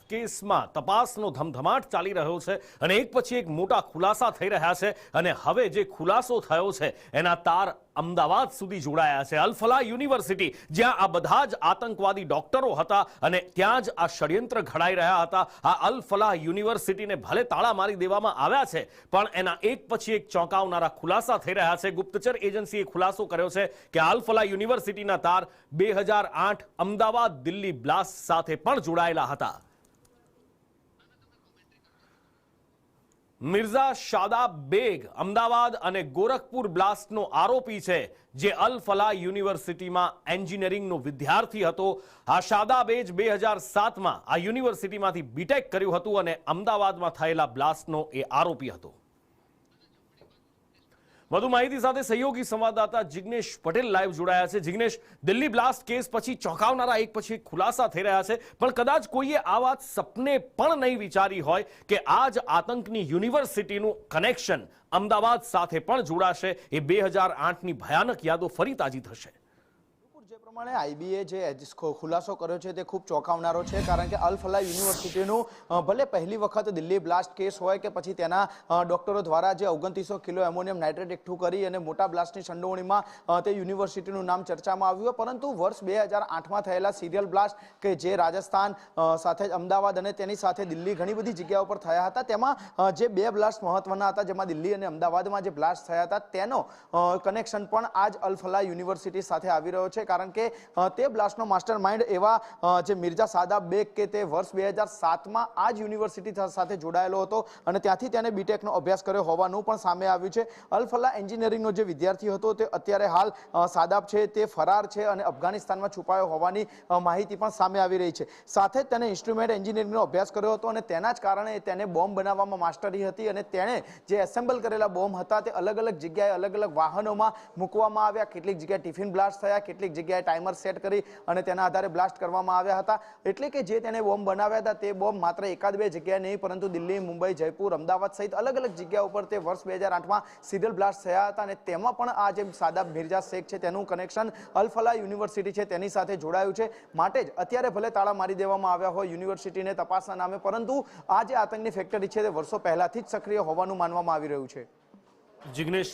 કેસમાં તપાસનો ધમધમાટ ચાલી રહ્યો છે અને એક પછી એક મોટા ખુલાસા થઈ રહ્યા છે અને હવે જે ખુલાસો થયો છે એના તાર અમદાવાદ સુધી જોડાયા છે। અલ ફલાહ યુનિવર્સિટી, જ્યાં આ બધા જ આતંકવાદી ડોક્ટરો હતા અને ત્યાં જ આ ષડયંત્ર ઘડાઈ રહ્યા હતા, આ અલ ફલાહ યુનિવર્સિટીને ભલે તાળા મારી દેવામાં આવ્યા છે પણ એના એક પછી એક ચોંકાવનારા ખુલાસા થઈ રહ્યા છે। ગુપ્તચર એજન્સીએ ખુલાસો કર્યો છે કે અલ ફલાહ યુનિવર્સિટીના તાર 2008 અમદાવાદ દિલ્હી બ્લાસ્ટ સાથે પણ જોડાયેલા હતા। મિર્ઝા શાદાબ બેગ અમદાવાદ અને ગોરખપુર બ્લાસ્ટનો આરોપી છે, જે અલ ફલાહ યુનિવર્સિટીમાં એન્જિનિયરિંગનો વિદ્યાર્થી હતો। આ શાદાબે જ 2007માં આ યુનિવર્સિટીમાંથી બીટેક કર્યું હતું અને અમદાવાદમાં થયેલા બ્લાસ્ટનો એ આરોપી હતો। વધુ માહિતી સાથે સહયોગી સંવાદદાતા જિગ્નેશ પટેલ લાઈવ જોડાયા છે। જિગ્નેશ, દિલ્હી બ્લાસ્ટ કેસ પછી ચોંકાવનારા એક પછી એક ખુલાસા થઈ રહ્યા છે, પણ કદાચ કોઈએ આ વાત સપને પણ નહીં વિચારી હોય કે આ જ આતંકની યુનિવર્સિટીનું કનેક્શન અમદાવાદ સાથે પણ જોડાશે। એ 2008ની ભયાનક યાદો ફરી તાજી થશે। જે પ્રમાણે આઈબીએ જે ખુલાસો કર્યો છે તે ખૂબ ચોંકાવનારો છે, કારણ કે અલ ફલાહ યુનિવર્સિટીનું ભલે પહેલી વખત દિલ્હી બ્લાસ્ટ કેસ હોય કે પછી તેના ડોક્ટરો દ્વારા જે 2900 કિલો એમોનિયમ નાઇટ્રેટ એકઠું કરી અને મોટા બ્લાસ્ટની સંડોવણીમાં તે યુનિવર્સિટીનું નામ ચર્ચામાં આવ્યું, પરંતુ વર્ષ 2008માં થયેલા સિરિયલ બ્લાસ્ટ કે જે રાજસ્થાન સાથે અમદાવાદ અને તેની સાથે દિલ્હી ઘણી બધી જગ્યાઓ પર થયા હતા, તેમાં જે બે બ્લાસ્ટ મહત્વના હતા, જેમાં દિલ્હી અને અમદાવાદમાં જે બ્લાસ્ટ થયા હતા તેનો કનેક્શન પણ આ જ અલ ફલાહ યુનિવર્સિટી સાથે આવી રહ્યો છે, કારણ કે તે બ્લાસ્ટનો માસ્ટર માઇન્ડ એવા જે મિર્ઝા શાદાબ બેગ કે તે વર્ષ 2007માં આ જ યુનિવર્સિટી સાથે જોડાયેલો હતો અને ત્યાંથી તેને બીટેકનો અભ્યાસ કર્યો હોવાનું પણ સામે આવ્યું છે। અલ ફલાહ એન્જિનિયરિંગનો જે વિદ્યાર્થી હતો તે અત્યારે હાલ શાદાબ છે તે ફરાર છે અને અફઘાનિસ્તાનમાં છુપાયો હોવાની માહિતી પણ સામે આવી રહી છે। સાથે જ તેને ઇન્સ્ટ્રુમેન્ટ એન્જિનિયરિંગનો અભ્યાસ કર્યો હતો અને તેના જ કારણે તેને બોમ્બ બનાવવામાં માસ્ટરી હતી અને તેણે જે એસેમ્બલ કરેલા બોમ્બ હતા તે અલગ અલગ જગ્યાએ અલગ અલગ વાહનોમાં મૂકવામાં આવ્યા। કેટલીક જગ્યાએ ટિફિન બ્લાસ્ટ થયા, કેટલીક જગ્યાએ ટાઈમર સેટ કરી અને તેના આધારે બ્લાસ્ટ કરવામાં આવ્યા હતા। એટલે કે જે તેને બોમ્બ બનાવ્યા હતા તે બોમ્બ માત્ર એકાદ બે જગ્યાએ નહીં, પરંતુ દિલ્હી, મુંબઈ, જયપુર, અમદાવાદ સહિત અલગ અલગ જગ્યાઓ પર તે વર્ષ 2008માં સિરિયલ બ્લાસ્ટ થયા હતા અને તેમાં પણ આ જે શાદાબ મિર્ઝા શેખ છે તેનું કનેક્શન અલ ફલાહ યુનિવર્સિટી છે તેની સાથે જોડાયું છે। માટે જ અત્યારે ભલે તાળા મારી દેવામાં આવ્યા હોય યુનિવર્સિટીને તપાસના નામે, પરંતુ આ જે આતંકની ફેક્ટરી છે તે વર્ષો પહેલાથી જ સક્રિય હોવાનું માનવામાં આવી રહ્યું છે। જિગ્નેશ